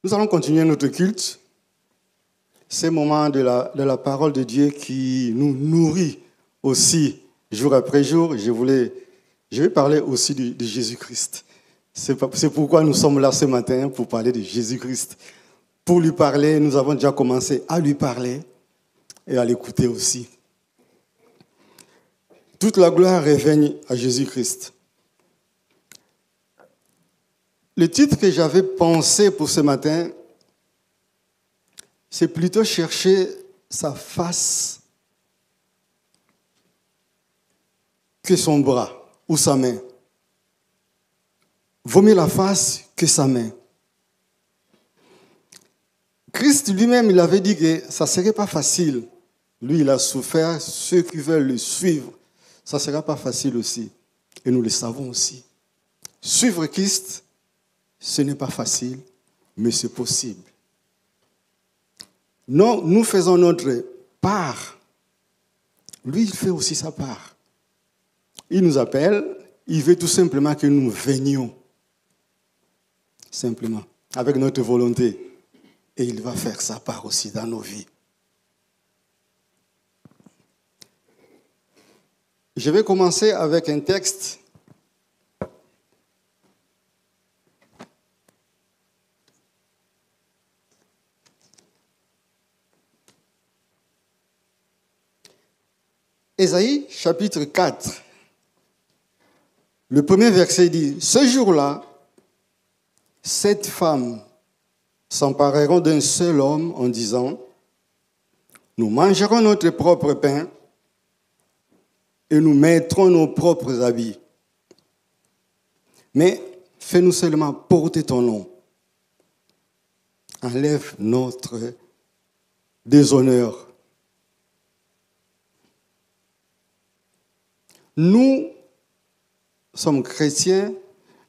Nous allons continuer notre culte. Ces moments de la parole de Dieu qui nous nourrit aussi jour après jour. Je vais parler aussi de Jésus-Christ. C'est pourquoi nous sommes là ce matin, pour parler de Jésus-Christ. Pour lui parler, nous avons déjà commencé à lui parler et à l'écouter aussi. Toute la gloire revient à Jésus-Christ. Le titre que j'avais pensé pour ce matin, c'est plutôt chercher sa face que son bras ou sa main. Vaut mieux la face que sa main. Christ lui-même, il avait dit que ça ne serait pas facile. Lui, il a souffert. Ceux qui veulent le suivre, ça ne sera pas facile aussi. Et nous le savons aussi. Suivre Christ, ce n'est pas facile, mais c'est possible. Non, nous faisons notre part. Lui, il fait aussi sa part. Il nous appelle, il veut tout simplement que nous venions. Simplement, avec notre volonté. Et il va faire sa part aussi dans nos vies. Je vais commencer avec un texte. Ésaïe, chapitre 4. Le premier verset dit, « Ce jour-là, 7 femmes s'empareront d'un seul homme en disant, « Nous mangerons notre propre pain et nous mettrons nos propres habits. Mais fais-nous seulement porter ton nom. Enlève notre déshonneur. » Nous sommes chrétiens,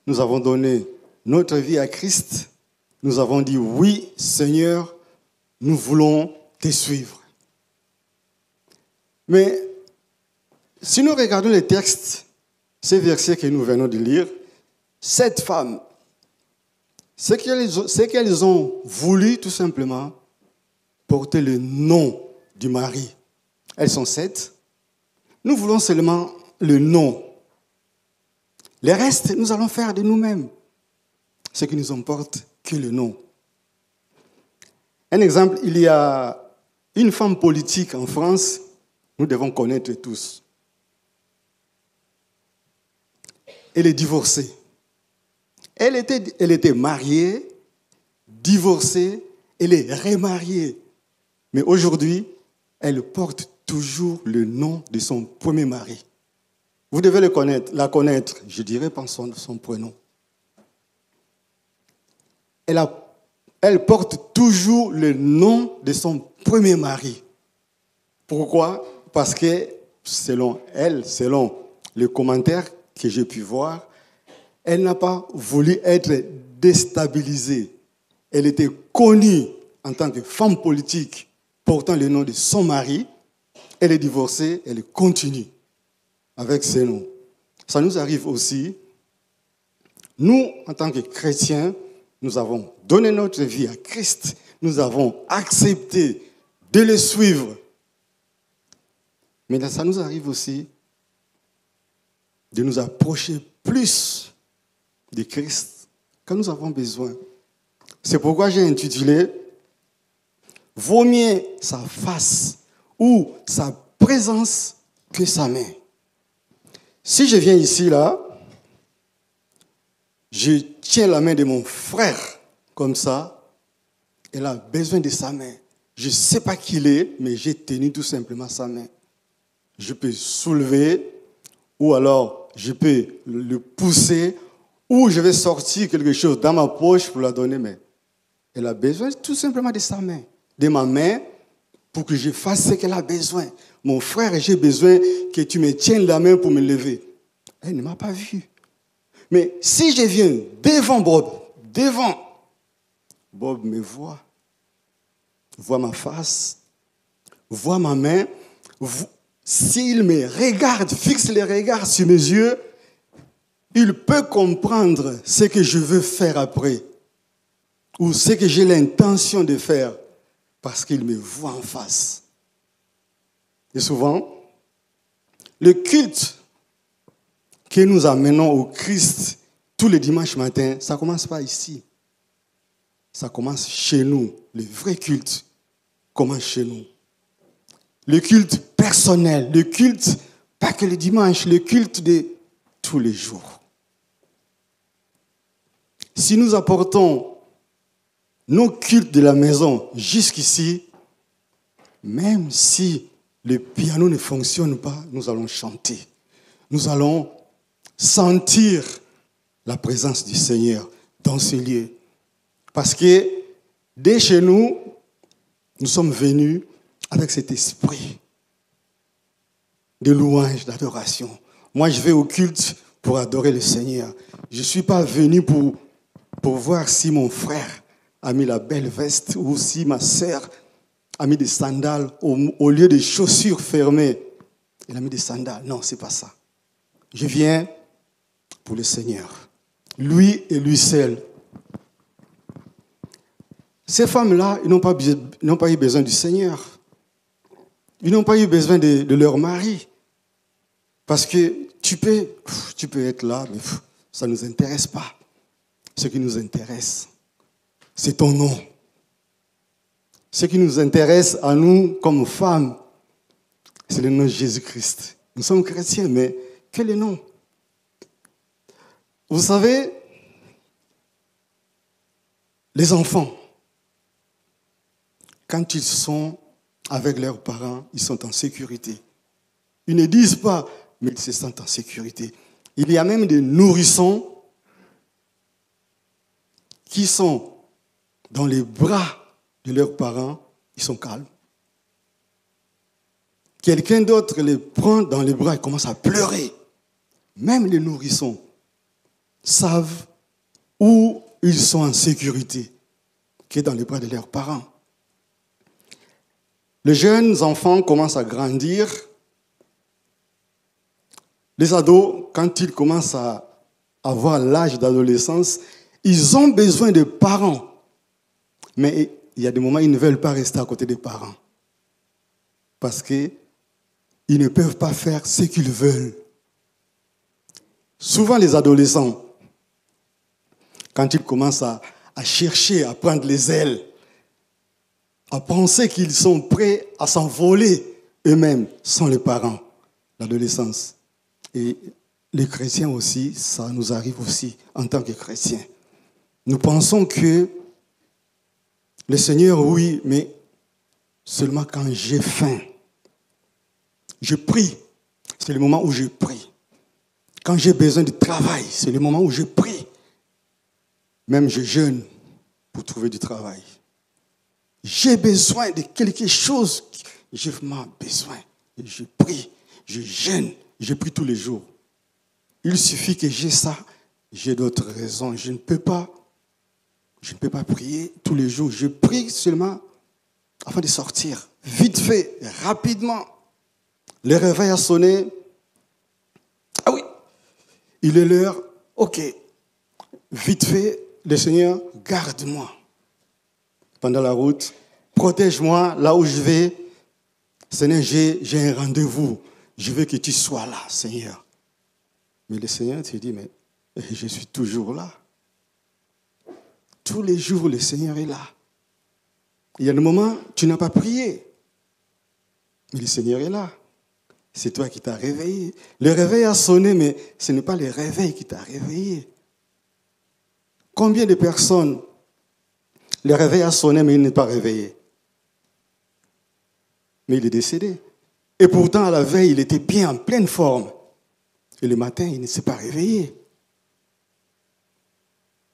nous avons donné notre vie à Christ, nous avons dit oui Seigneur, nous voulons te suivre. Mais si nous regardons les textes, ces versets que nous venons de lire, 7 femmes, c'est qu'elles ont voulu tout simplement porter le nom du mari. Elles sont 7. Nous voulons seulement le nom. Le reste, nous allons faire de nous-mêmes. Ce qui nous importe que le nom. Un exemple, il y a une femme politique en France, nous devons connaître tous. Elle est divorcée. Elle était mariée, divorcée, elle est remariée. Mais aujourd'hui, elle porte toujours le nom de son premier mari. Vous devez la connaître, je dirais par son prénom. Elle porte toujours le nom de son premier mari. Pourquoi? Parce que selon elle, selon les commentaires que j'ai pu voir, elle n'a pas voulu être déstabilisée. Elle était connue en tant que femme politique portant le nom de son mari. Elle est divorcée, elle continue avec ses noms. Ça nous arrive aussi. Nous, en tant que chrétiens, nous avons donné notre vie à Christ. Nous avons accepté de le suivre. Mais ça nous arrive aussi de nous approcher plus de Christ quand nous avons besoin. C'est pourquoi j'ai intitulé « Vaut mieux sa face ou sa présence que sa main ». Si je viens ici, là, je tiens la main de mon frère, comme ça, elle a besoin de sa main. Je ne sais pas qui il est, mais j'ai tenu tout simplement sa main. Je peux soulever, ou alors je peux le pousser, ou je vais sortir quelque chose dans ma poche pour la donner, mais elle a besoin tout simplement de sa main, de ma main, pour que je fasse ce qu'elle a besoin. Mon frère, j'ai besoin que tu me tiennes la main pour me lever. Elle ne m'a pas vu. Mais si je viens devant Bob me voit ma face, voit ma main. S'il me regarde, fixe les regards sur mes yeux, il peut comprendre ce que je veux faire après. ou ce que j'ai l'intention de faire, parce qu'il me voit en face. Et souvent, le culte que nous amenons au Christ tous les dimanches matins, ça ne commence pas ici. Ça commence chez nous. Le vrai culte commence chez nous. Le culte personnel, le culte, pas que le dimanche, le culte de tous les jours. Si nous apportons nos cultes de la maison jusqu'ici, même si le piano ne fonctionne pas, nous allons chanter. Nous allons sentir la présence du Seigneur dans ce lieu. Parce que dès chez nous, nous sommes venus avec cet esprit de louange, d'adoration. Moi, je vais au culte pour adorer le Seigneur. Je ne suis pas venu pour voir si mon frère a mis la belle veste ou si ma sœur a mis des sandales au lieu des chaussures fermées. Elle a mis des sandales. Non, ce n'est pas ça. Je viens pour le Seigneur. Lui et lui seul. Ces femmes-là, ils n'ont pas eu besoin du Seigneur. Ils n'ont pas eu besoin de leur mari. Parce que tu peux être là, mais ça ne nous intéresse pas. Ce qui nous intéresse, c'est ton nom. Ce qui nous intéresse à nous comme femmes, c'est le nom de Jésus-Christ. Nous sommes chrétiens, mais quel est le nom? Vous savez, les enfants, quand ils sont avec leurs parents, ils sont en sécurité. Ils ne disent pas, mais ils se sentent en sécurité. Il y a même des nourrissons qui sont dans les bras de leurs parents, ils sont calmes. Quelqu'un d'autre les prend dans les bras et commence à pleurer. Même les nourrissons savent où ils sont en sécurité, qui est dans les bras de leurs parents. Les jeunes enfants commencent à grandir. Les ados, quand ils commencent à avoir l'âge d'adolescence, ils ont besoin de parents. Mais il y a des moments où ils ne veulent pas rester à côté des parents. Parce qu'ils ne peuvent pas faire ce qu'ils veulent. Souvent, les adolescents, quand ils commencent à chercher, à prendre les ailes, à penser qu'ils sont prêts à s'envoler eux-mêmes, sans les parents, l'adolescence. Et les chrétiens aussi, ça nous arrive aussi en tant que chrétiens. Nous pensons que le Seigneur, oui, mais seulement quand j'ai faim. Je prie, c'est le moment où je prie. Quand j'ai besoin de travail, c'est le moment où je prie. Même je jeûne pour trouver du travail. J'ai besoin de quelque chose, j'ai vraiment besoin. Je prie, je jeûne, je prie tous les jours. Il suffit que j'ai ça, j'ai d'autres raisons. Je ne peux pas prier tous les jours. Je prie seulement afin de sortir, vite fait, rapidement. Le réveil a sonné. Ah oui, il est l'heure. Ok, vite fait, le Seigneur, garde-moi. Pendant la route, protège-moi là où je vais. Seigneur, j'ai un rendez-vous. Je veux que tu sois là, Seigneur. Mais le Seigneur te dit, mais je suis toujours là. Tous les jours, le Seigneur est là. Il y a des moments où tu n'as pas prié. Mais le Seigneur est là. C'est toi qui t'as réveillé. Le réveil a sonné, mais ce n'est pas le réveil qui t'a réveillé. Combien de personnes, le réveil a sonné, mais il n'est pas réveillé. Mais il est décédé. Et pourtant, à la veille, il était bien en pleine forme. Et le matin, il ne s'est pas réveillé.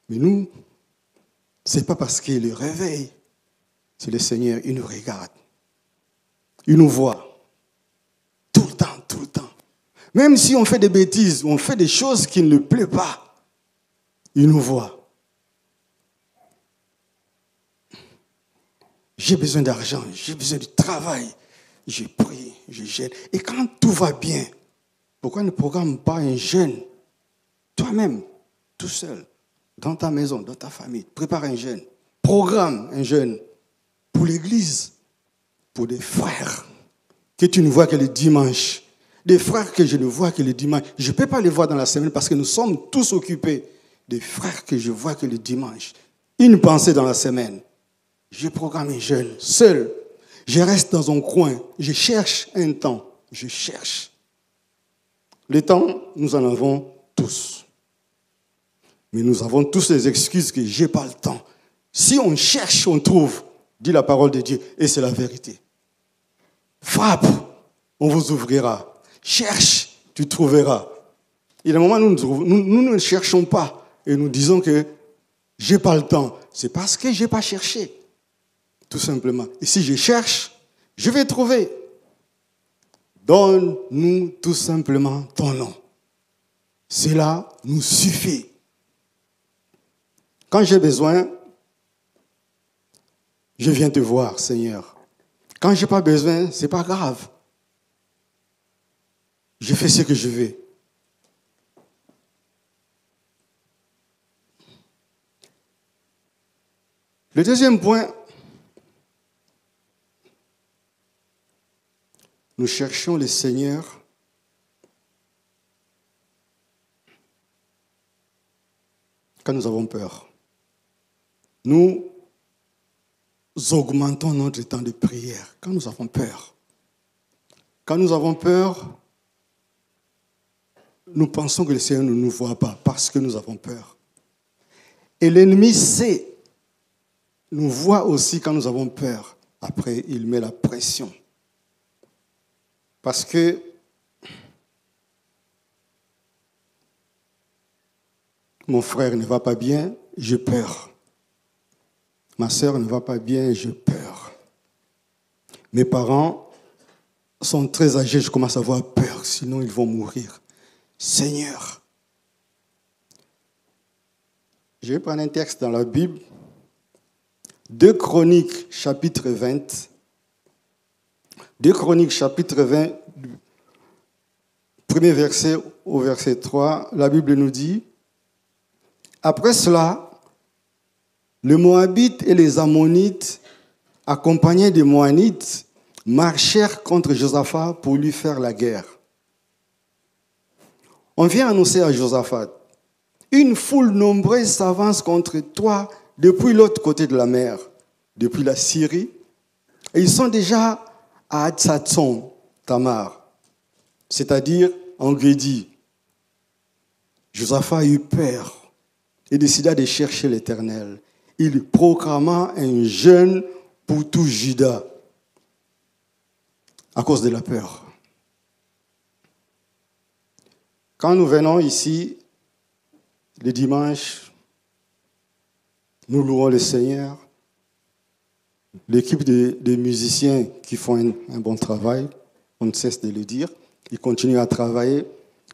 Mais nous, ce n'est pas parce qu'il le réveille. C'est le Seigneur, il nous regarde. Il nous voit. Tout le temps, tout le temps. Même si on fait des bêtises, on fait des choses qui ne lui plaisent pas, il nous voit. J'ai besoin d'argent, j'ai besoin de travail. Je prie, je jeûne. Et quand tout va bien, pourquoi ne programme pas un jeûne? Toi-même, tout seul, dans ta maison, dans ta famille, prépare un jeûne. programme un jeûne pour l'église, pour des frères que tu ne vois que le dimanche, des frères que je ne vois que le dimanche. Je ne peux pas les voir dans la semaine parce que nous sommes tous occupés. Des frères que je vois que le dimanche. Une pensée dans la semaine. Je programme un jeûne seul. Je reste dans un coin. Je cherche un temps. Je cherche. Le temps, nous en avons tous. Mais nous avons tous les excuses que je n'ai pas le temps. Si on cherche, on trouve, dit la parole de Dieu, et c'est la vérité. Frappe, on vous ouvrira. Cherche, tu trouveras. Et à un moment, nous ne cherchons pas et nous disons que je n'ai pas le temps. C'est parce que je n'ai pas cherché, tout simplement. Et si je cherche, je vais trouver. Donne-nous tout simplement ton nom. Cela nous suffit. Quand j'ai besoin, je viens te voir, Seigneur. Quand je n'ai pas besoin, ce n'est pas grave. Je fais ce que je veux. Le deuxième point, nous cherchons le Seigneur quand nous avons peur. Nous augmentons notre temps de prière quand nous avons peur. Quand nous avons peur, nous pensons que le Seigneur ne nous voit pas parce que nous avons peur. Et l'ennemi sait, nous voit aussi quand nous avons peur. Après, il met la pression. Parce que mon frère ne va pas bien, j'ai peur. Ma sœur ne va pas bien, j'ai peur. Mes parents sont très âgés, je commence à avoir peur, sinon ils vont mourir. Seigneur, je vais prendre un texte dans la Bible, 2 Chroniques, chapitre 20. 2 Chroniques, chapitre 20, premier verset au verset 3, la Bible nous dit, « Après cela, les Moabites et les Ammonites, accompagnés des Moanites, marchèrent contre Josaphat pour lui faire la guerre. On vient annoncer à Josaphat, « Une foule nombreuse s'avance contre toi depuis l'autre côté de la mer, depuis la Syrie, et ils sont déjà à Hatzatson, Tamar, c'est-à-dire en Guédi. » Josaphat eut peur et décida de chercher l'Éternel. Il proclama un jeûne pour tout Juda à cause de la peur. Quand nous venons ici, le dimanche, nous louons le Seigneur. L'équipe de musiciens qui font un bon travail, on ne cesse de le dire, ils continuent à travailler.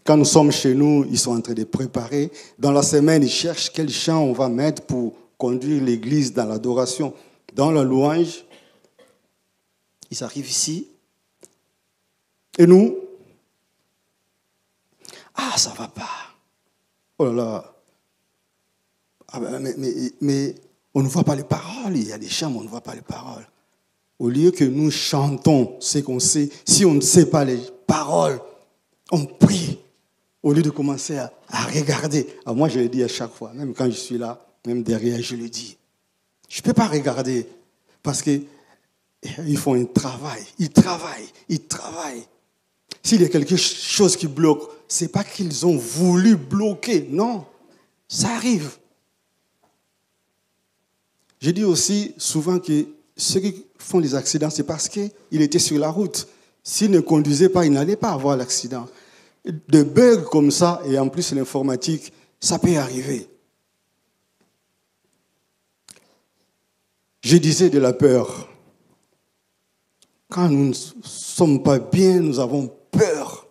Quand nous sommes chez nous, ils sont en train de préparer. Dans la semaine, ils cherchent quel chant on va mettre pour conduire l'église dans l'adoration, dans la louange. Ils arrivent ici. Et nous, ça ne va pas. Oh là là. Mais on ne voit pas les paroles. Il y a des chants, mais on ne voit pas les paroles. Au lieu que nous chantons ce qu'on sait, si on ne sait pas les paroles, on prie. Au lieu de commencer à regarder. Alors moi, je le dis à chaque fois, même quand je suis là, même derrière, je le dis. Je ne peux pas regarder parce qu'ils font un travail. Ils travaillent. S'il y a quelque chose qui bloque, ce n'est pas qu'ils ont voulu bloquer. Non, ça arrive. Je dis aussi souvent que ceux qui font les accidents, c'est parce qu'ils étaient sur la route. S'ils ne conduisaient pas, ils n'allaient pas avoir l'accident. Des bugs comme ça, et en plus l'informatique, ça peut arriver. Je disais de la peur. Quand nous ne sommes pas bien, nous avons peur.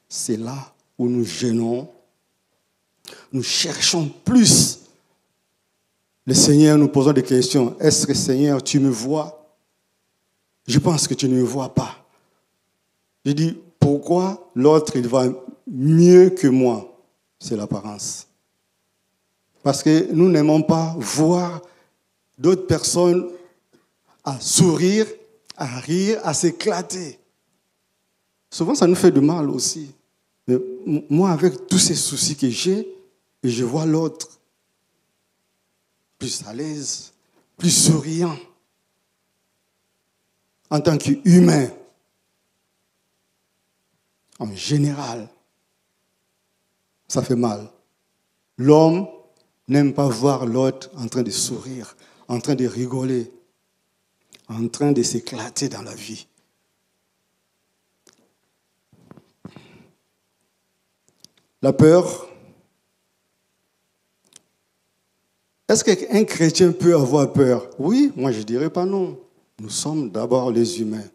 C'est là où nous gênons. Nous cherchons plus. Le Seigneur nous posant des questions. Est-ce que Seigneur, tu me vois? Je pense que tu ne me vois pas. Je dis, pourquoi l'autre, il va mieux que moi? C'est l'apparence. Parce que nous n'aimons pas voir d'autres personnes à sourire, à rire, à s'éclater. Souvent, ça nous fait du mal aussi. Mais moi, avec tous ces soucis que j'ai, et je vois l'autre plus à l'aise, plus souriant, en tant qu'humain, en général, ça fait mal. L'homme n'aime pas voir l'autre en train de sourire, en train de rigoler, en train de s'éclater dans la vie. La peur. Est-ce qu'un chrétien peut avoir peur? Oui, moi je ne dirais pas non. Nous sommes d'abord les humains.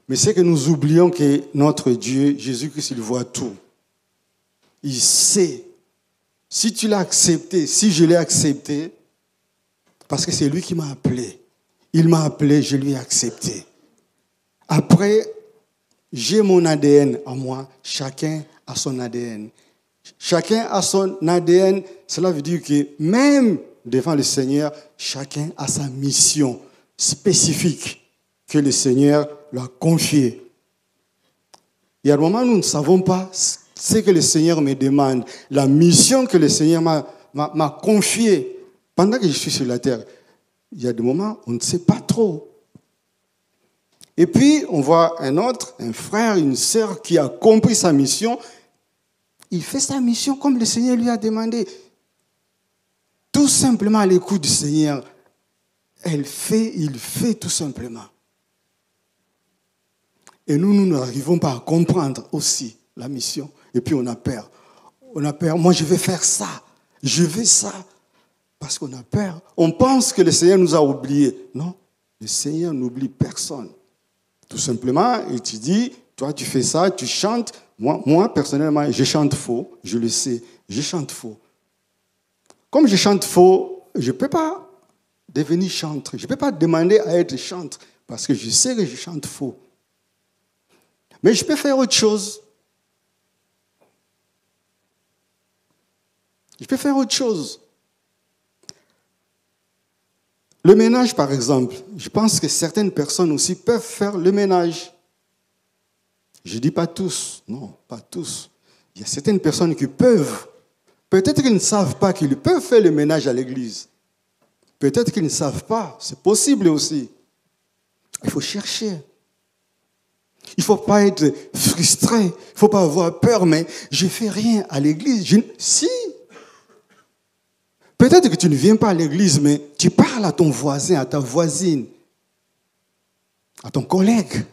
Mais c'est que nous oublions que notre Dieu, Jésus-Christ, il voit tout. Il sait. Si tu l'as accepté, si je l'ai accepté, parce que c'est lui qui m'a appelé. Il m'a appelé, je lui ai accepté. Après, j'ai mon ADN à moi, chacun a son ADN. Chacun a son ADN, cela veut dire que même devant le Seigneur, chacun a sa mission spécifique que le Seigneur lui a confiée. Il y a des moments où nous ne savons pas ce que le Seigneur me demande, la mission que le Seigneur m'a confiée pendant que je suis sur la terre. Il y a des moments où on ne sait pas trop. Et puis, on voit un frère, une sœur qui a compris sa mission. Il fait sa mission comme le Seigneur lui a demandé. Tout simplement à l'écoute du Seigneur. Il fait tout simplement. Et nous n'arrivons pas à comprendre aussi la mission. Et puis on a peur. On a peur. Moi, je vais faire ça. Je veux ça. Parce qu'on a peur. On pense que le Seigneur nous a oubliés. Non, le Seigneur n'oublie personne. Tout simplement, il te dit, toi tu fais ça, tu chantes. Moi, personnellement, je chante faux. Je le sais, je chante faux. Comme je chante faux, je ne peux pas devenir chanteur. Je ne peux pas demander à être chanteur parce que je sais que je chante faux. Mais je peux faire autre chose. Je peux faire autre chose. Le ménage, par exemple, je pense que certaines personnes aussi peuvent faire le ménage. Je ne dis pas tous, non, pas tous. Il y a certaines personnes qui peuvent. Peut-être qu'ils ne savent pas qu'ils peuvent faire le ménage à l'église. Peut-être qu'ils ne savent pas, c'est possible aussi. Il faut chercher. Il ne faut pas être frustré, il ne faut pas avoir peur, mais je ne fais rien à l'église. Si. Peut-être que tu ne viens pas à l'église, mais tu parles à ton voisin, à ta voisine, à ton collègue.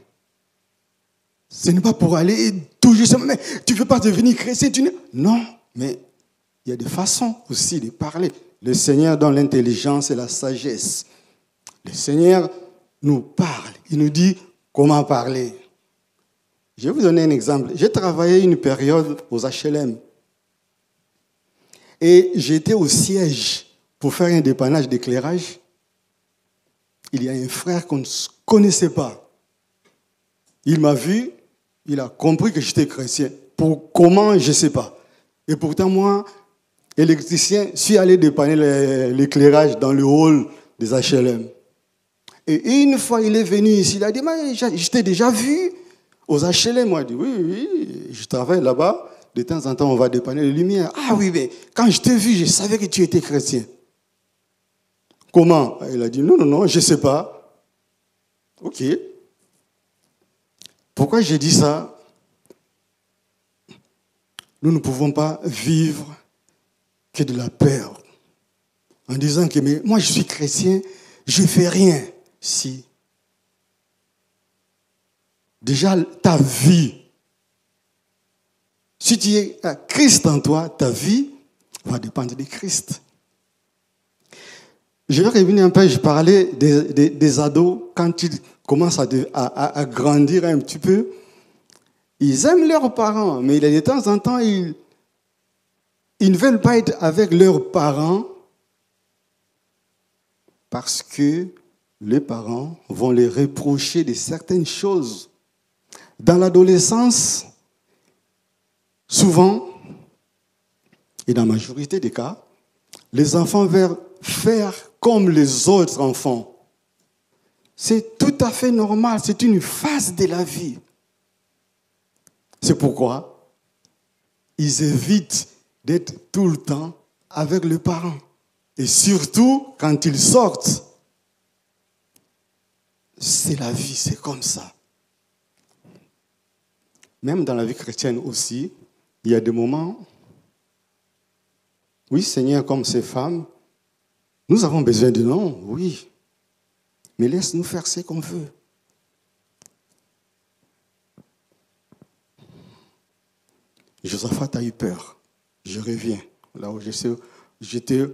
Ce n'est pas pour aller tout juste, mais tu ne veux pas devenir chrétien. Non, mais il y a des façons aussi de parler. Le Seigneur donne l'intelligence et la sagesse. Le Seigneur nous parle. Il nous dit comment parler. Je vais vous donner un exemple. J'ai travaillé une période aux HLM. Et j'étais au siège pour faire un dépannage d'éclairage. Il y a un frère qu'on ne connaissait pas. Il m'a vu, il a compris que j'étais chrétien. Pour comment, je ne sais pas. Et pourtant, moi, électricien, je suis allé dépanner l'éclairage dans le hall des HLM. Et une fois, il est venu ici, il a dit, mais je t'ai déjà vu aux HLM. Moi, je dit, oui, je travaille là-bas. De temps en temps, on va dépanner les lumières. Ah oui, mais quand je t'ai vu, je savais que tu étais chrétien. Comment? Il a dit, non, je ne sais pas. Ok. Pourquoi j'ai dit ça? Nous ne pouvons pas vivre que de la peur. En disant que mais moi, je suis chrétien, je ne fais rien. Si. Déjà, ta vie, si tu es à Christ en toi, ta vie va dépendre de Christ. Je vais revenir un peu, je parlais des ados, quand ils commencent à grandir un petit peu, ils aiment leurs parents, mais de temps en temps, ils ne veulent pas être avec leurs parents parce que les parents vont les reprocher de certaines choses. Dans l'adolescence, souvent, et dans la majorité des cas, les enfants veulent faire comme les autres enfants. C'est tout à fait normal, c'est une phase de la vie. C'est pourquoi ils évitent d'être tout le temps avec les parents. Et surtout, quand ils sortent, c'est la vie, c'est comme ça. Même dans la vie chrétienne aussi, il y a des moments, oui Seigneur, comme ces femmes, nous avons besoin de non, oui, mais laisse-nous faire ce qu'on veut. Josaphat a eu peur. Je reviens là où j'étais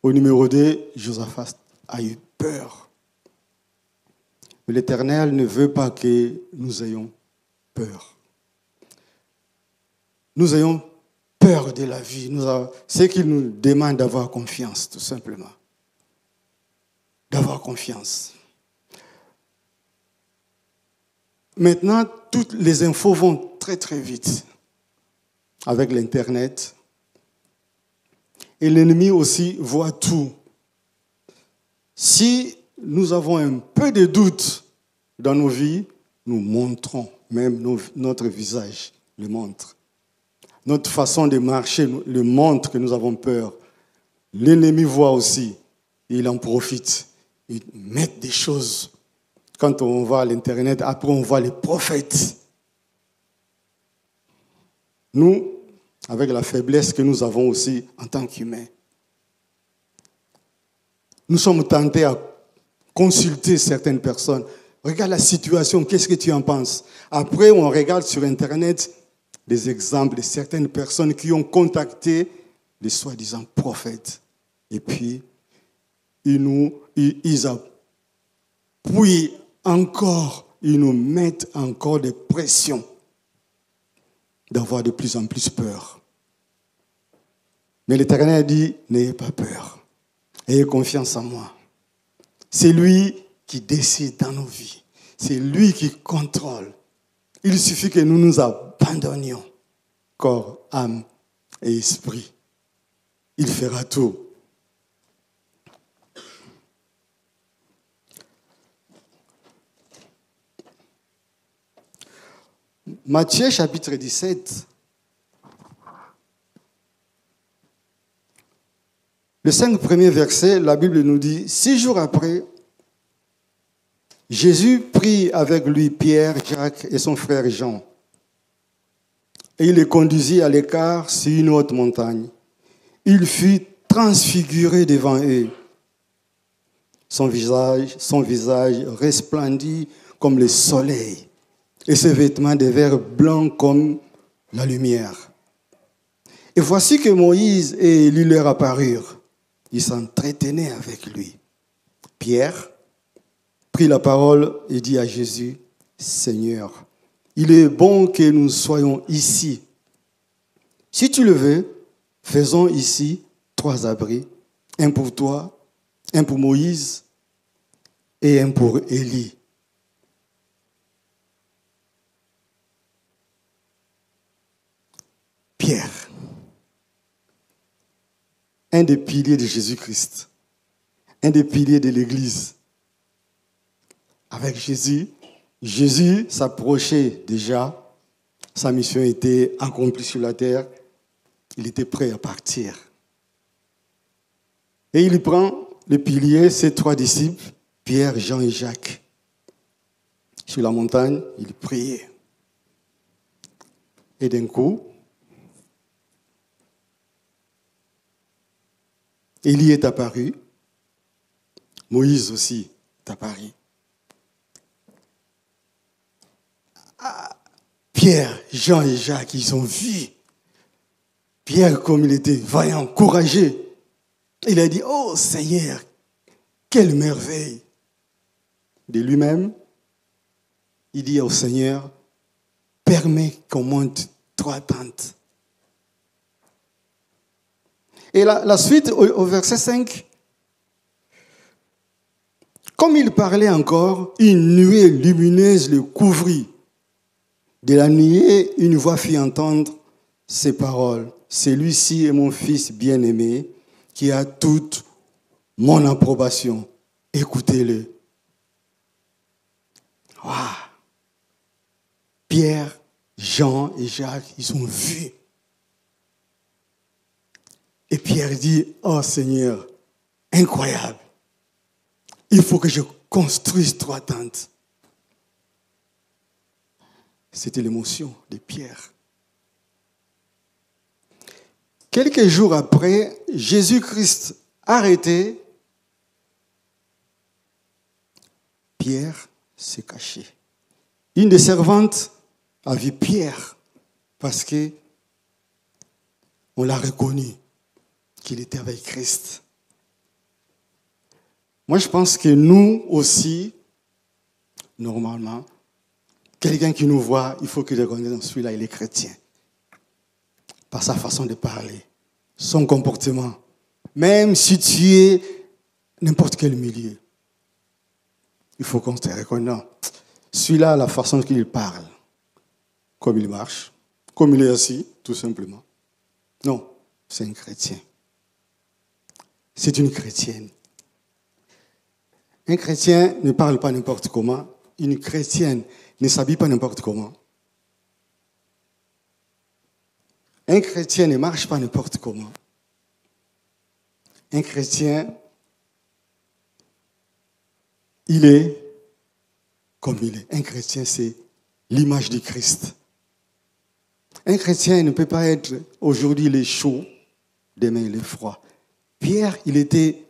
au numéro 2, Josaphat a eu peur. Mais l'Éternel ne veut pas que nous ayons peur. Nous ayons peur de la vie. C'est qu'il nous demande d'avoir confiance, tout simplement. D'avoir confiance. Maintenant, toutes les infos vont très très vite avec l'Internet. Et l'ennemi aussi voit tout. Si nous avons un peu de doute dans nos vies, nous montrons, même notre visage le montre. Notre façon de marcher le montre que nous avons peur. L'ennemi voit aussi, il en profite. Il met des choses. Quand on va à l'Internet, après on voit les prophètes. Nous, avec la faiblesse que nous avons aussi en tant qu'humains, nous sommes tentés à consulter certaines personnes. Regarde la situation, qu'est-ce que tu en penses? Après, on regarde sur Internet des exemples de certaines personnes qui ont contacté des soi-disant prophètes. Et puis, ils appuient encore, ils nous mettent encore des pressions d'avoir de plus en plus peur. Mais l'Éternel dit, n'ayez pas peur. Ayez confiance en moi. C'est lui qui décide dans nos vies. C'est lui qui contrôle. Il suffit que nous nous abandonnions, corps, âme et esprit. Il fera tout. Matthieu chapitre 17. Les 5 premiers versets, la Bible nous dit, 6 jours après, Jésus prit avec lui Pierre, Jacques et son frère Jean. Et il les conduisit à l'écart sur une haute montagne. Il fut transfiguré devant eux. Son visage resplendit comme le soleil et ses vêtements devinrent blancs comme la lumière. Et voici que Moïse et Élie leur apparurent. Ils s'entretenaient avec lui. Pierre prit la parole et dit à Jésus, « Seigneur, il est bon que nous soyons ici. Si tu le veux, faisons ici 3 abris, un pour toi, un pour Moïse et un pour Élie. » Pierre, un des piliers de Jésus-Christ, un des piliers de l'Église. Avec Jésus, Jésus s'approchait déjà, sa mission était accomplie sur la terre, il était prêt à partir. Et il prend les piliers, ses 3 disciples, Pierre, Jean et Jacques. Sur la montagne, il priait. Et d'un coup, Élie est apparu, Moïse aussi est apparu. Pierre, Jean et Jacques, ils ont vu. Pierre, comme il était vaillant, courageux, il a dit, « Oh Seigneur, quelle merveille !» De lui-même, il dit au Seigneur, « Permets qu'on monte 3 tentes. » Et la suite, au verset 5, comme il parlait encore, une nuée lumineuse le couvrit. De la nuée, une voix fit entendre ces paroles. « Celui-ci est mon fils bien-aimé, qui a toute mon approbation. Écoutez-le. Wow. Pierre, Jean et Jacques, ils ont vu. Et Pierre dit, oh Seigneur, incroyable. Il faut que je construise 3 tentes. C'était l'émotion de Pierre. Quelques jours après, Jésus-Christ arrêté, Pierre s'est caché. Une des servantes a vu Pierre parce que on l'a reconnu qu'il était avec Christ. Moi, je pense que nous aussi, normalement, quelqu'un qui nous voit, il faut qu'il reconnaisse celui-là, il est chrétien. Par sa façon de parler, son comportement. Même si tu es n'importe quel milieu, il faut qu'on te reconnaisse. Celui-là, la façon qu'il parle, comme il marche, comme il est assis, tout simplement. Non, c'est un chrétien. C'est une chrétienne. Un chrétien ne parle pas n'importe comment. Une chrétienne ne s'habille pas n'importe comment. Un chrétien ne marche pas n'importe comment. Un chrétien, il est comme il est. Un chrétien, c'est l'image du Christ. Un chrétien ne peut pas être, aujourd'hui il est chaud, demain il est froid. Pierre, il était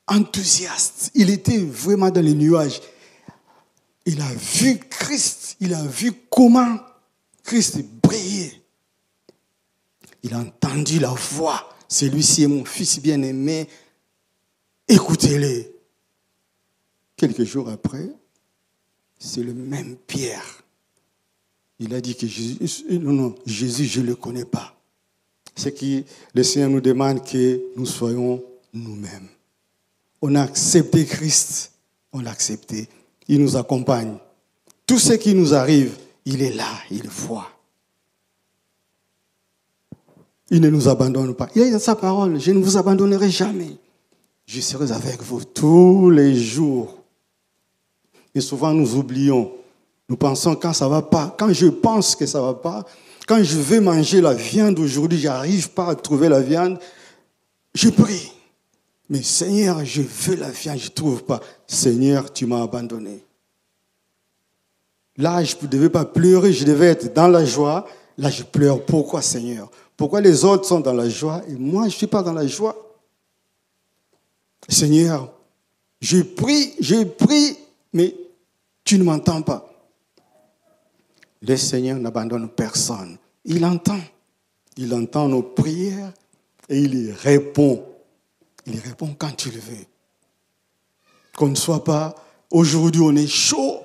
enthousiaste. Il était vraiment dans les nuages. Il a vu Christ. Il a vu comment Christ brillait. Il a entendu la voix. Celui-ci est mon fils bien-aimé. Écoutez-le. Quelques jours après, c'est le même Pierre. Il a dit que Jésus, Jésus, je ne le connais pas. C'est que le Seigneur nous demande que nous soyons nous-mêmes. On a accepté Christ, on l'a accepté. Il nous accompagne. Tout ce qui nous arrive, il est là, il voit. Il ne nous abandonne pas. Il y a sa parole, je ne vous abandonnerai jamais. Je serai avec vous tous les jours. Et souvent nous oublions. Nous pensons quand ça ne va pas, quand je pense que ça ne va pas, quand je veux manger la viande aujourd'hui, je n'arrive pas à trouver la viande, je prie. Mais Seigneur, je veux la viande, je ne trouve pas. Seigneur, tu m'as abandonné. Là, je ne devais pas pleurer, je devais être dans la joie. Là, je pleure. Pourquoi, Seigneur? Pourquoi les autres sont dans la joie et moi, je ne suis pas dans la joie? Seigneur, je prie, mais tu ne m'entends pas. Le Seigneur n'abandonne personne. Il entend. Il entend nos prières et il y répond. Il répond quand tu le veux. Qu'on ne soit pas, aujourd'hui on est chaud.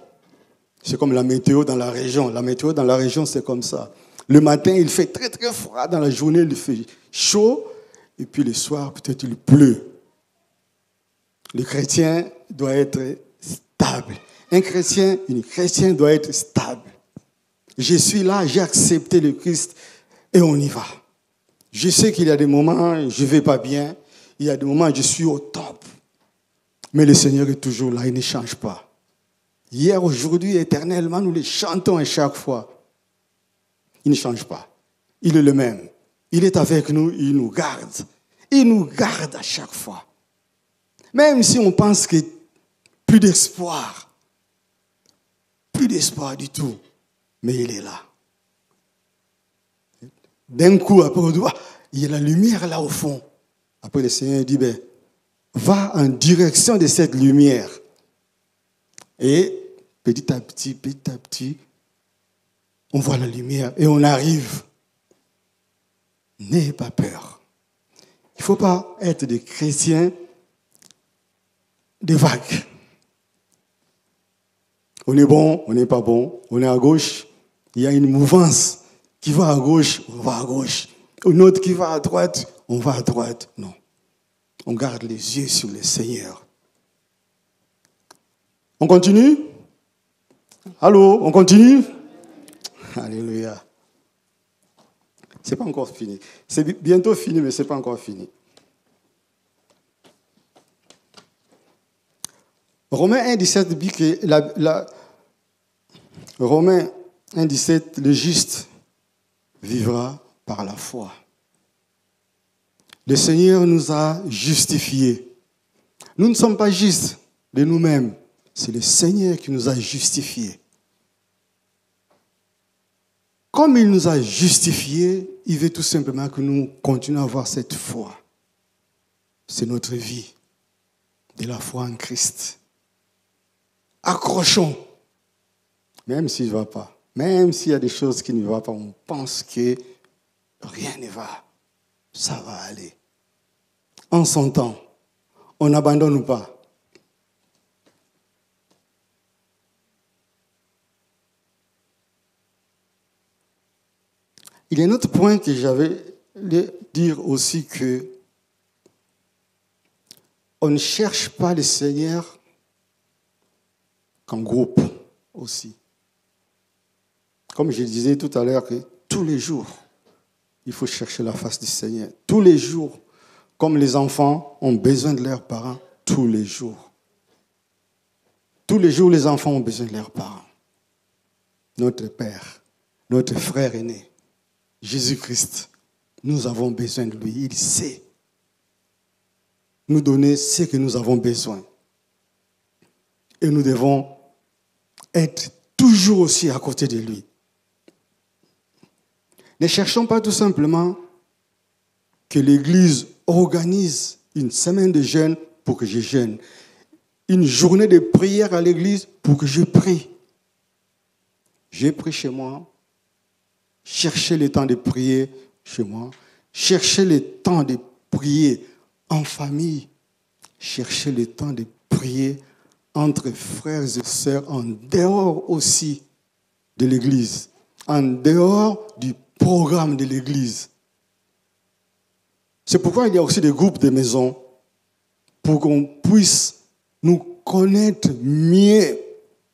C'est comme la météo dans la région. La météo dans la région, c'est comme ça. Le matin, il fait très très froid. Dans la journée, il fait chaud. Et puis le soir, peut-être il pleut. Le chrétien doit être stable. Un chrétien, une chrétienne doit être stable. Je suis là, j'ai accepté le Christ et on y va. Je sais qu'il y a des moments, je ne vais pas bien. Il y a des moments, je suis au top. Mais le Seigneur est toujours là, il ne change pas. Hier, aujourd'hui, éternellement, nous le chantons à chaque fois. Il ne change pas. Il est le même. Il est avec nous, il nous garde. Il nous garde à chaque fois. Même si on pense que plus d'espoir du tout, mais il est là. D'un coup, après, on dit, il y a la lumière là au fond. Après, le Seigneur dit, va en direction de cette lumière. Et petit à petit, on voit la lumière et on arrive. N'ayez pas peur. Il ne faut pas être des chrétiens des vagues. On est bon, on n'est pas bon, on est à gauche. Il y a une mouvance qui va à gauche, on va à gauche. Une autre qui va à droite, on va à droite. Non. On garde les yeux sur le Seigneur. On continue? Allô, on continue? Alléluia. Ce n'est pas encore fini. C'est bientôt fini, mais ce n'est pas encore fini. Romains 1,17 dit que Romains 1,17, le juste vivra par la foi. Le Seigneur nous a justifiés. Nous ne sommes pas justes de nous-mêmes. C'est le Seigneur qui nous a justifiés. Comme il nous a justifiés, il veut tout simplement que nous continuions à avoir cette foi. C'est notre vie, de la foi en Christ. Accrochons, même s'il ne va pas, même s'il y a des choses qui ne vont pas, on pense que rien ne va, ça va aller. En son temps, on n'abandonne pas. Il y a un autre point que j'avais de dire aussi que on ne cherche pas le Seigneur qu'en groupe aussi. Comme je disais tout à l'heure, que tous les jours, il faut chercher la face du Seigneur. Tous les jours, comme les enfants ont besoin de leurs parents, tous les jours. Tous les jours, les enfants ont besoin de leurs parents. Notre Père, notre frère aîné, Jésus-Christ, nous avons besoin de lui. Il sait nous donner ce que nous avons besoin. Et nous devons être toujours aussi à côté de lui. Ne cherchons pas tout simplement que l'Église organise une semaine de jeûne pour que je jeûne, une journée de prière à l'Église pour que je prie. J'ai pris chez moi. Cherchez le temps de prier chez moi. Cherchez le temps de prier en famille. Cherchez le temps de prier entre frères et sœurs en dehors aussi de l'Église, en dehors du programme de l'Église. C'est pourquoi il y a aussi des groupes de maisons pour qu'on puisse nous connaître mieux.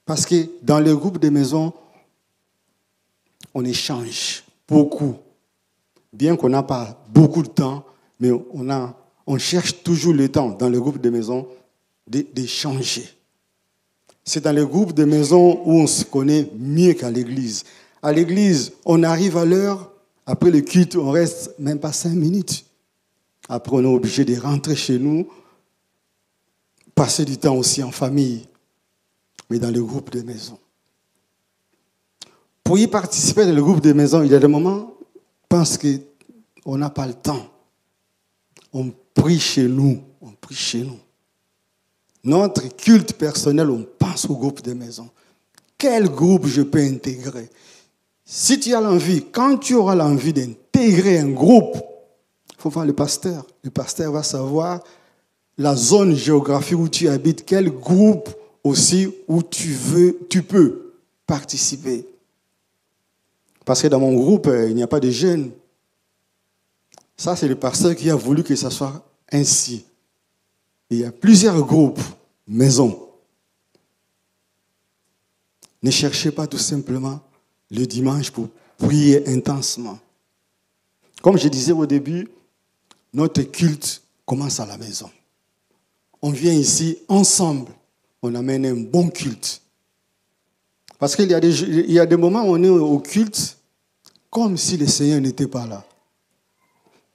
Parce que dans les groupes de maisons, on échange beaucoup. Bien qu'on n'a pas beaucoup de temps, mais on cherche toujours le temps dans le groupe de maison d'échanger. C'est dans le groupe de maison où on se connaît mieux qu'à l'église. À l'église, on arrive à l'heure. Après le culte, on reste même pas 5 minutes. Après, on est obligé de rentrer chez nous, passer du temps aussi en famille, mais dans le groupe de maison. Pour y participer dans le groupe de maison, il y a des moments, on pense qu'on n'a pas le temps. On prie chez nous. On prie chez nous. Notre culte personnel, on pense au groupe de maison. Quel groupe je peux intégrer? Si tu as l'envie, quand tu auras l'envie d'intégrer un groupe, il faut voir le pasteur. Le pasteur va savoir la zone géographique où tu habites, quel groupe aussi où tu peux participer. Parce que dans mon groupe, il n'y a pas de jeunes. Ça, c'est le pasteur qui a voulu que ça soit ainsi. Il y a plusieurs groupes, maisons. Ne cherchez pas tout simplement le dimanche pour prier intensement. Comme je disais au début, notre culte commence à la maison. On vient ici ensemble, on amène un bon culte. Parce qu'il y a des moments où on est au culte comme si le Seigneur n'était pas là.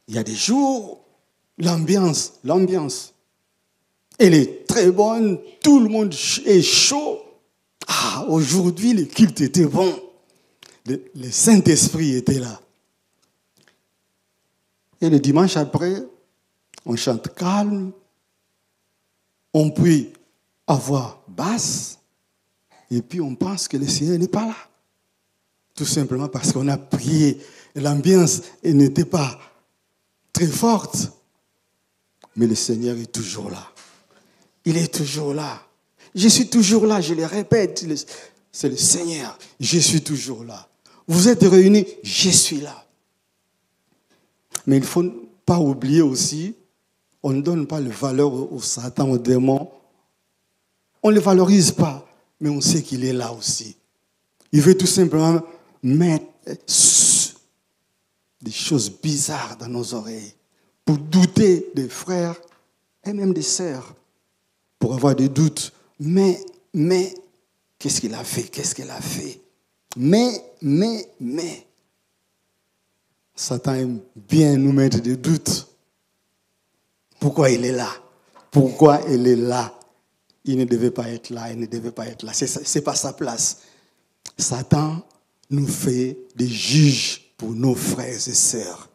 Il y a des jours, l'ambiance, elle est très bonne, tout le monde est chaud. Ah, aujourd'hui, le culte était bon. Le Saint-Esprit était là. Et le dimanche après, on chante calme, on peut avoir basse, et puis on pense que le Seigneur n'est pas là. Tout simplement parce qu'on a prié. L'ambiance n'était pas très forte. Mais le Seigneur est toujours là. Il est toujours là. Je suis toujours là, je le répète. C'est le Seigneur. Je suis toujours là. Vous êtes réunis, je suis là. Mais il ne faut pas oublier aussi, on ne donne pas de valeur au Satan, au démon. On ne le valorise pas, mais on sait qu'il est là aussi. Il veut tout simplement mettre des choses bizarres dans nos oreilles, pour douter des frères et même des sœurs, pour avoir des doutes. Mais, qu'est-ce qu'il a fait? Qu'est-ce qu'elle a fait? Mais, Satan aime bien nous mettre des doutes. Pourquoi il est là? Pourquoi elle est là? Il ne devait pas être là, il ne devait pas être là. Ce n'est pas sa place. Satan nous fait des juges pour nos frères et sœurs.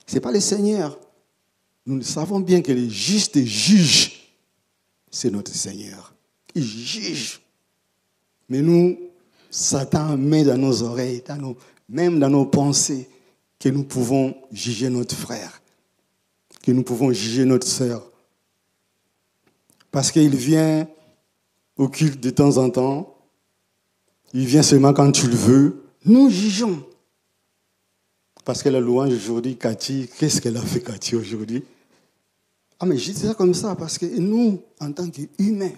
Ce n'est pas le Seigneur. Nous savons bien que le juste juge, c'est notre Seigneur. Il juge. Mais nous, Satan met dans nos oreilles, même dans nos pensées, que nous pouvons juger notre frère, que nous pouvons juger notre sœur. Parce qu'il vient au culte de temps en temps, il vient seulement quand tu le veux, nous jugeons. Parce que la louange aujourd'hui, Cathy, qu'est-ce qu'elle a fait Cathy aujourd'hui? Ah mais je dis ça comme ça parce que nous, en tant qu'humains,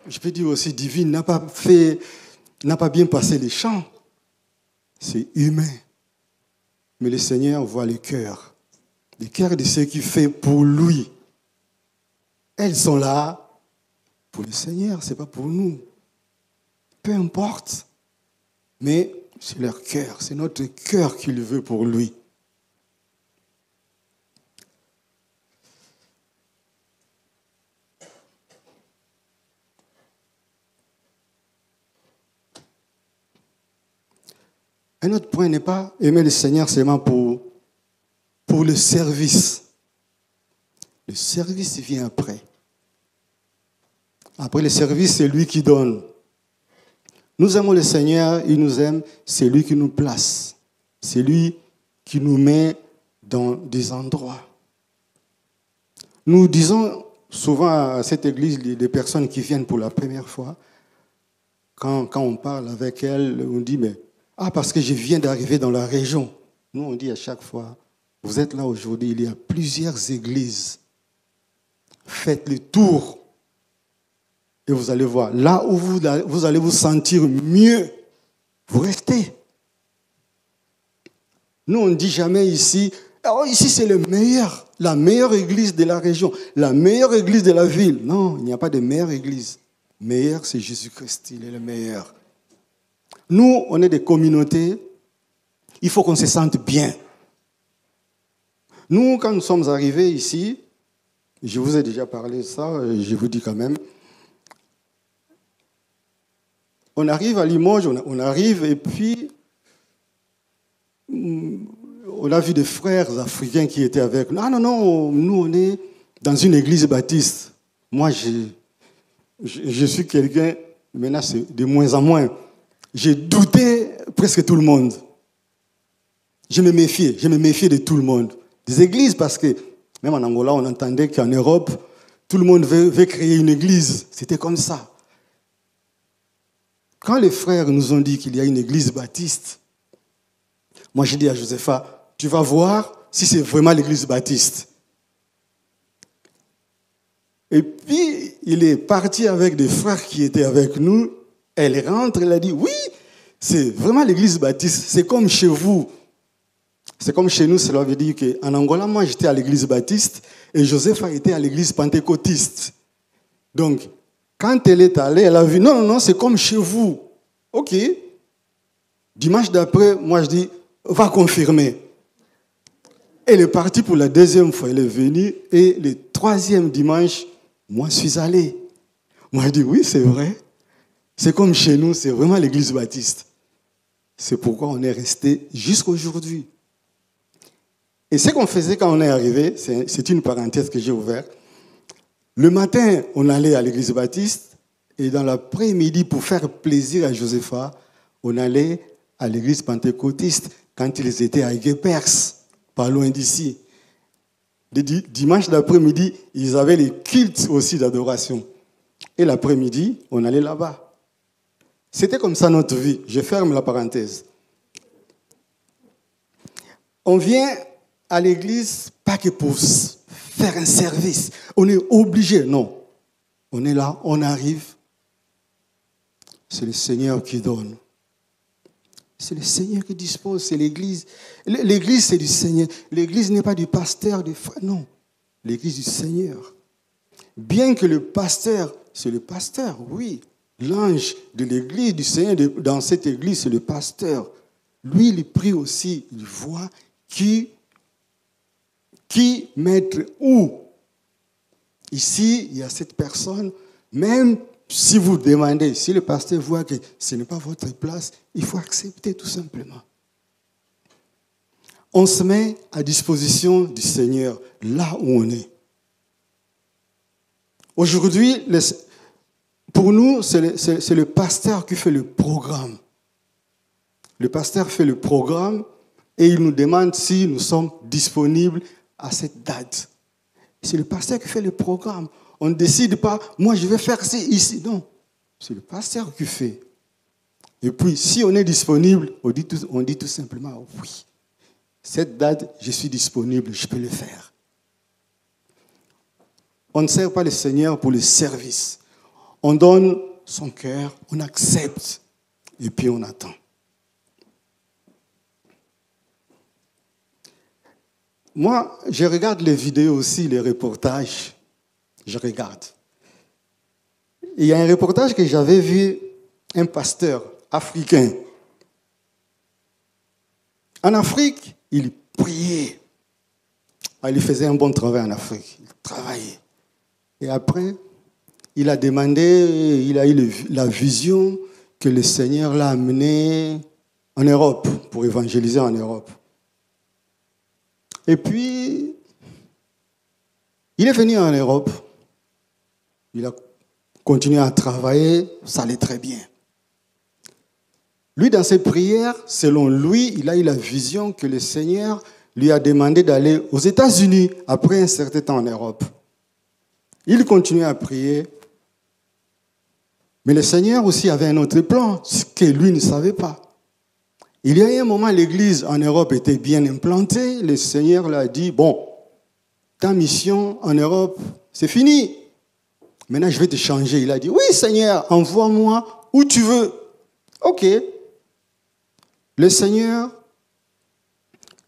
je peux dire aussi, Divine n'a pas bien passé les chants. C'est humain. Mais le Seigneur voit le cœur de ceux qui fait pour lui. Elles sont là pour le Seigneur, ce n'est pas pour nous. Peu importe. Mais c'est leur cœur, c'est notre cœur qu'il veut pour lui. Un autre point n'est pas aimer le Seigneur seulement pour le service. Le service vient après. Après le service, c'est lui qui donne. Nous aimons le Seigneur, il nous aime, c'est lui qui nous place. C'est lui qui nous met dans des endroits. Nous disons souvent à cette église, des personnes qui viennent pour la première fois, quand on parle avec elles, on dit, mais parce que je viens d'arriver dans la région. Nous, on dit à chaque fois, vous êtes là aujourd'hui, il y a plusieurs églises. Faites le tour et vous allez voir. Là où vous allez vous sentir mieux, vous restez. Nous, on ne dit jamais ici, ici c'est le meilleur, la meilleure église de la région, la meilleure église de la ville. Non, il n'y a pas de meilleure église. Meilleur, c'est Jésus-Christ, il est le meilleur. Nous, on est des communautés, il faut qu'on se sente bien. Nous, quand nous sommes arrivés ici, je vous ai déjà parlé de ça, je vous dis quand même, on arrive à Limoges, on arrive et puis on a vu des frères africains qui étaient avec nous. Ah non, nous on est dans une église baptiste. Moi, je suis quelqu'un, maintenant c'est de moins en moins. J'ai douté presque tout le monde. Je me méfiais de tout le monde. Des églises, parce que même en Angola, on entendait qu'en Europe, tout le monde veut créer une église. C'était comme ça. Quand les frères nous ont dit qu'il y a une église baptiste, moi j'ai dit à Josepha, tu vas voir si c'est vraiment l'église baptiste. Et puis, il est parti avec des frères qui étaient avec nous. Elle rentre, elle a dit, oui, c'est vraiment l'église baptiste. C'est comme chez vous. C'est comme chez nous, cela veut dire qu'en Angola, moi j'étais à l'église baptiste et Josepha était à l'église pentecôtiste. Donc, quand elle est allée, elle a vu, non, c'est comme chez vous. Ok. Dimanche d'après, moi je dis, va confirmer. Elle est partie pour la deuxième fois, elle est venue et le troisième dimanche, moi je suis allé. Moi je dis, oui, c'est vrai. C'est comme chez nous, c'est vraiment l'église baptiste. C'est pourquoi on est resté jusqu'à aujourd'hui. Et ce qu'on faisait quand on est arrivé, c'est une parenthèse que j'ai ouverte. Le matin, on allait à l'église baptiste et dans l'après-midi, pour faire plaisir à Josepha, on allait à l'église pentecôtiste quand ils étaient à Guépers, pas loin d'ici. Dimanche d'après-midi, ils avaient les cultes aussi d'adoration. Et l'après-midi, on allait là-bas. C'était comme ça notre vie. Je ferme la parenthèse. On vient à l'église pas que pour faire un service. On est obligé, non. On est là, on arrive. C'est le Seigneur qui donne. C'est le Seigneur qui dispose, c'est l'Église. L'Église, c'est du Seigneur. L'Église n'est pas du pasteur, du frère, non. L'Église du Seigneur. Bien que le pasteur, c'est le pasteur, oui. L'ange de l'Église, du Seigneur, dans cette Église, c'est le pasteur. Lui, il prie aussi, il voit qui mettre où. Ici, il y a cette personne, même si vous demandez, si le pasteur voit que ce n'est pas votre place, il faut accepter tout simplement. On se met à disposition du Seigneur là où on est. Aujourd'hui, pour nous, c'est le pasteur qui fait le programme. Le pasteur fait le programme et il nous demande si nous sommes disponibles à cette date. C'est le pasteur qui fait le programme. On ne décide pas, moi je vais faire ça ici. Non, c'est le pasteur qui fait. Et puis, si on est disponible, on dit tout simplement, oui, cette date, je suis disponible, je peux le faire. On ne sert pas le Seigneur pour le service. On donne son cœur, on accepte, et puis on attend. Moi, je regarde les vidéos aussi, les reportages. Je regarde. Il y a un reportage que j'avais vu, un pasteur africain. En Afrique, il priait. Il faisait un bon travail en Afrique. Il travaillait. Et après, il a demandé, il a eu la vision que le Seigneur l'a amené en Europe, pour évangéliser en Europe. Et puis, il est venu en Europe. Il a continué à travailler, ça allait très bien. Lui, dans ses prières, selon lui, il a eu la vision que le Seigneur lui a demandé d'aller aux États-Unis après un certain temps en Europe. Il continuait à prier. Mais le Seigneur aussi avait un autre plan, ce que lui ne savait pas. Il y a eu un moment, l'église en Europe était bien implantée. Le Seigneur l'a dit, bon, ta mission en Europe, c'est fini. Maintenant, je vais te changer. Il a dit, oui, Seigneur, envoie-moi où tu veux. OK. Le Seigneur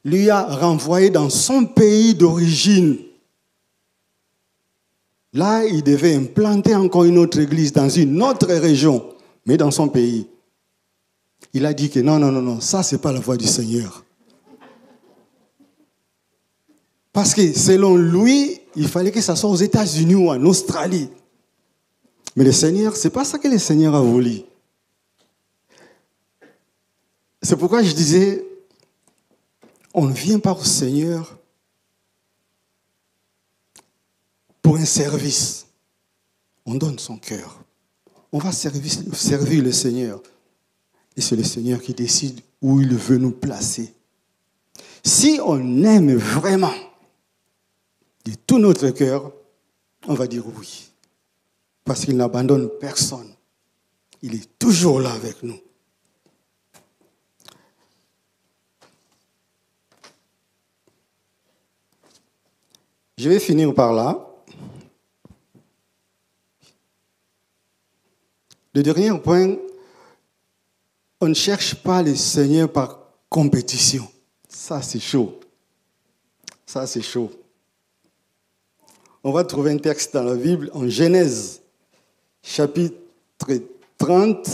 lui a renvoyé dans son pays d'origine. Là, il devait implanter encore une autre église dans une autre région, mais dans son pays. Il a dit que non, ça, ce n'est pas la voie du Seigneur. Parce que selon lui, il fallait que ça soit aux États-Unis ou en Australie. Mais le Seigneur, ce n'est pas ça que le Seigneur a voulu. C'est pourquoi je disais, on ne vient pas au Seigneur pour un service. On donne son cœur. On va servir le Seigneur. Et c'est le Seigneur qui décide où il veut nous placer. Si on aime vraiment de tout notre cœur, on va dire oui. Parce qu'il n'abandonne personne. Il est toujours là avec nous. Je vais finir par là. Le dernier point, on ne cherche pas le Seigneur par compétition. Ça, c'est chaud. Ça, c'est chaud. On va trouver un texte dans la Bible, en Genèse, chapitre 30,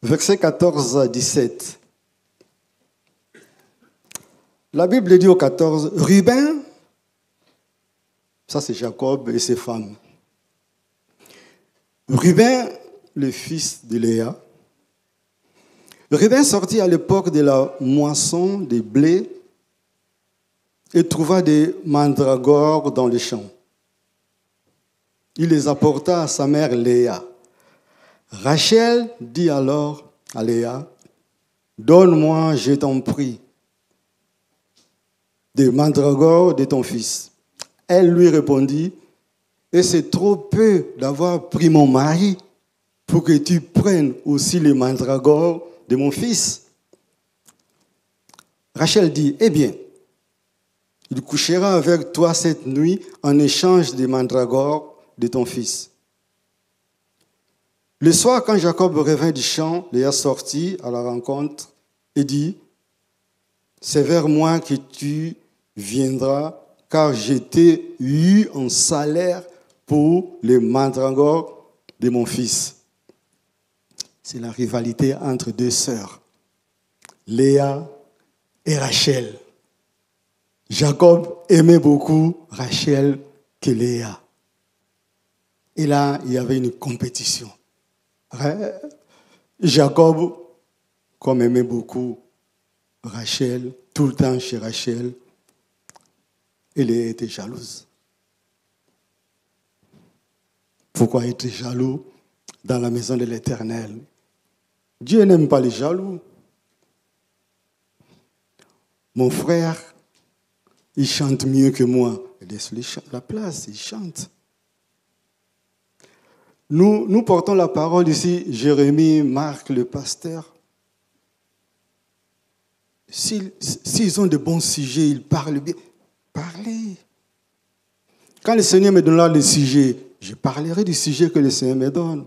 versets 14 à 17. La Bible dit au 14, Ruben, ça c'est Jacob et ses femmes. Ruben, le fils de Léa. Ruben sortit à l'époque de la moisson des blés et trouva des mandragores dans les champs. Il les apporta à sa mère Léa. Rachel dit alors à Léa, « Donne-moi, je t'en prie, des mandragores de ton fils. » Elle lui répondit, « Et c'est trop peu d'avoir pris mon mari pour que tu prennes aussi les mandragores de mon fils. » Rachel dit, « Eh bien, il couchera avec toi cette nuit en échange des mandragores de ton fils. » Le soir, quand Jacob revint du champ, Léa sortit à la rencontre et dit, « C'est vers moi que tu viendras, car j'ai été eu en salaire pour les mandragores de mon fils. » C'est la rivalité entre deux sœurs, Léa et Rachel. Jacob aimait beaucoup Rachel que Léa. Et là, il y avait une compétition. Jacob, comme aimait beaucoup Rachel, tout le temps chez Rachel, elle était jalouse. Pourquoi être jaloux dans la maison de l'Éternel? Dieu n'aime pas les jaloux. Mon frère, il chante mieux que moi. Laisse-lui la place, il chante. Nous portons la parole ici, Jérémie, Marc, le pasteur. S'ils ont de bons sujets, ils parlent bien. Parlez. Quand le Seigneur me donnera le sujet, je parlerai du sujet que le Seigneur me donne.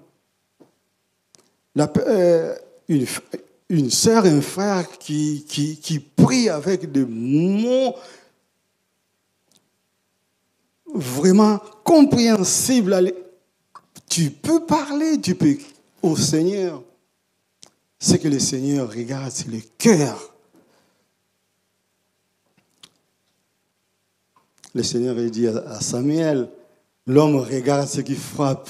Une sœur et un frère qui prient avec des mots vraiment compréhensibles. Tu peux parler, tu peux au Seigneur. Ce que le Seigneur regarde, c'est le cœur. Le Seigneur a dit à Samuel, l'homme regarde ce qui frappe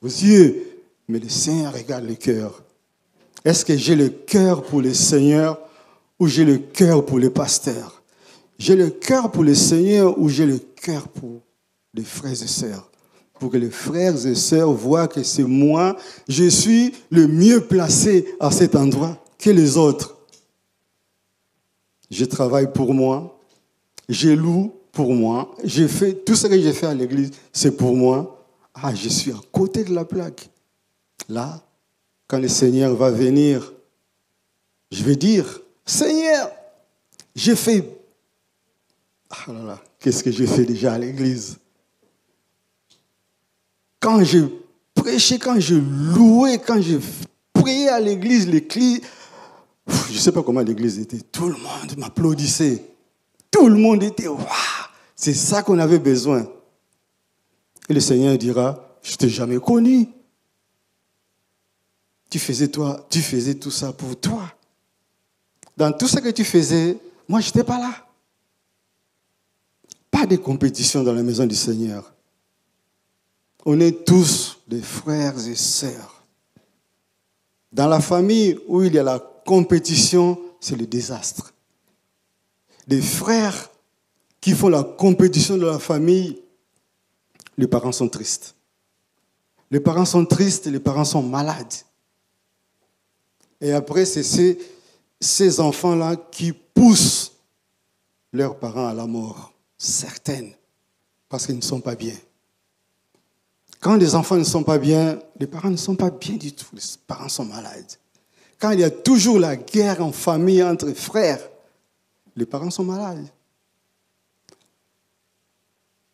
aux yeux, mais le Seigneur regarde le cœur. Est-ce que j'ai le cœur pour le Seigneur ou j'ai le cœur pour le pasteur? J'ai le cœur pour le Seigneur ou j'ai le cœur pour les frères et sœurs? Pour que les frères et sœurs voient que c'est moi, je suis le mieux placé à cet endroit que les autres. Je travaille pour moi, je loue pour moi, je fais tout ce que j'ai fait à l'église, c'est pour moi. Ah, je suis à côté de la plaque. Là, quand le Seigneur va venir, je vais dire, Seigneur, j'ai fait... Ah là là, qu'est-ce que j'ai fait déjà à l'église? Quand je prêchais, quand je louais, quand je priais à l'église, je ne sais pas comment l'église était, tout le monde m'applaudissait. Tout le monde était, waouh, c'est ça qu'on avait besoin. Et le Seigneur dira, je ne t'ai jamais connu. Tu faisais tout ça pour toi. Dans tout ce que tu faisais, moi, je n'étais pas là. Pas de compétition dans la maison du Seigneur. On est tous des frères et sœurs. Dans la famille où il y a la compétition, c'est le désastre. Des frères qui font la compétition de la famille, les parents sont tristes. Les parents sont tristes et les parents sont malades. Et après, c'est ces enfants-là qui poussent leurs parents à la mort, certaines, parce qu'ils ne sont pas bien. Quand les enfants ne sont pas bien, les parents ne sont pas bien du tout. Les parents sont malades. Quand il y a toujours la guerre en famille entre frères, les parents sont malades.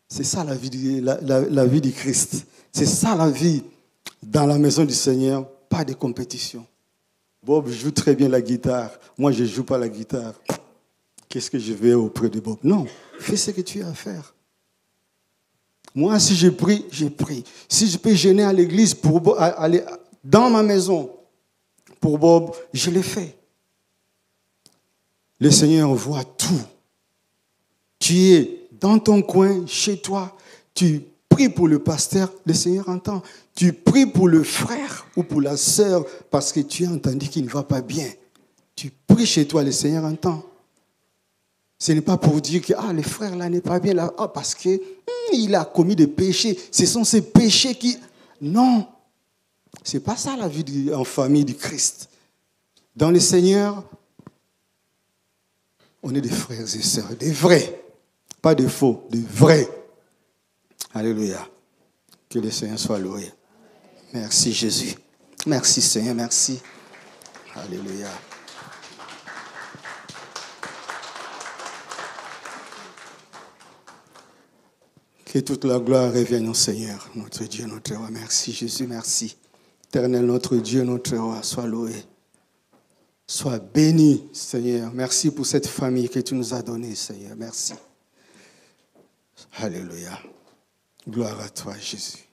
C'est ça la vie du Christ. C'est ça la vie dans la maison du Seigneur, pas de compétition. Bob joue très bien la guitare. Moi, je ne joue pas la guitare. Qu'est-ce que je vais auprès de Bob? Non, fais ce que tu as à faire. Moi, si je prie, je prie. Si je peux gêner à l'église pour aller dans ma maison pour Bob, je le fais. Le Seigneur voit tout. Tu es dans ton coin, chez toi, tu pries pour le pasteur, le Seigneur entend. Tu pries pour le frère ou pour la sœur parce que tu as entendu qu'il ne va pas bien. Tu pries chez toi, le Seigneur entend. Ce n'est pas pour dire que le frère là n'est pas bien là, parce que il a commis des péchés. Ce sont ces péchés qui... Non, c'est pas ça la vie en famille du Christ. Dans le Seigneur, on est des frères et sœurs, des vrais, pas des faux, des vrais. Alléluia. Que le Seigneur soit loué. Merci Jésus. Merci Seigneur, merci. Alléluia. Que toute la gloire revienne au Seigneur, notre Dieu, notre roi. Merci Jésus, merci. Éternel, notre Dieu, notre roi, sois loué. Sois béni, Seigneur. Merci pour cette famille que tu nous as donnée, Seigneur. Merci. Alléluia. Gloire à toi, Jésus.